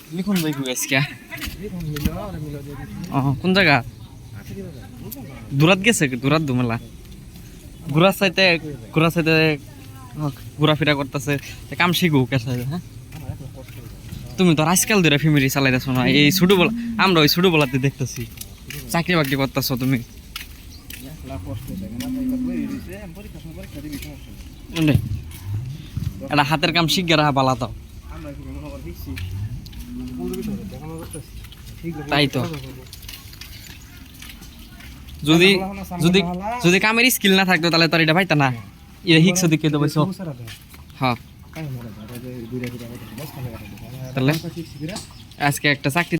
লিখুন ভাই আজকে কোন জায়গা দূরাত গেছে দূরাত দুমেলা ঘোরার চাইতে ঘোরাফেরা করতেছে কাম শিখুক হ্যাঁ তুমি তো আজকাল ধরে ফ্যামিলি চালাইতেছো না এই ছোটবেলা আমরা ওই ছোটবেলাতে দেখতেছি চাকরি বাকরি করতেছো তুমি এটা হাতের কাম শিখে রাখা পালা তো তাই তো যদি যদি যদি কামের স্কিল না থাকতো তাহলে তোর এটা পাইতা না এটা হিক্স দিকে তো বলছো হ্যাঁ তাহলে আজকে একটা চাকরি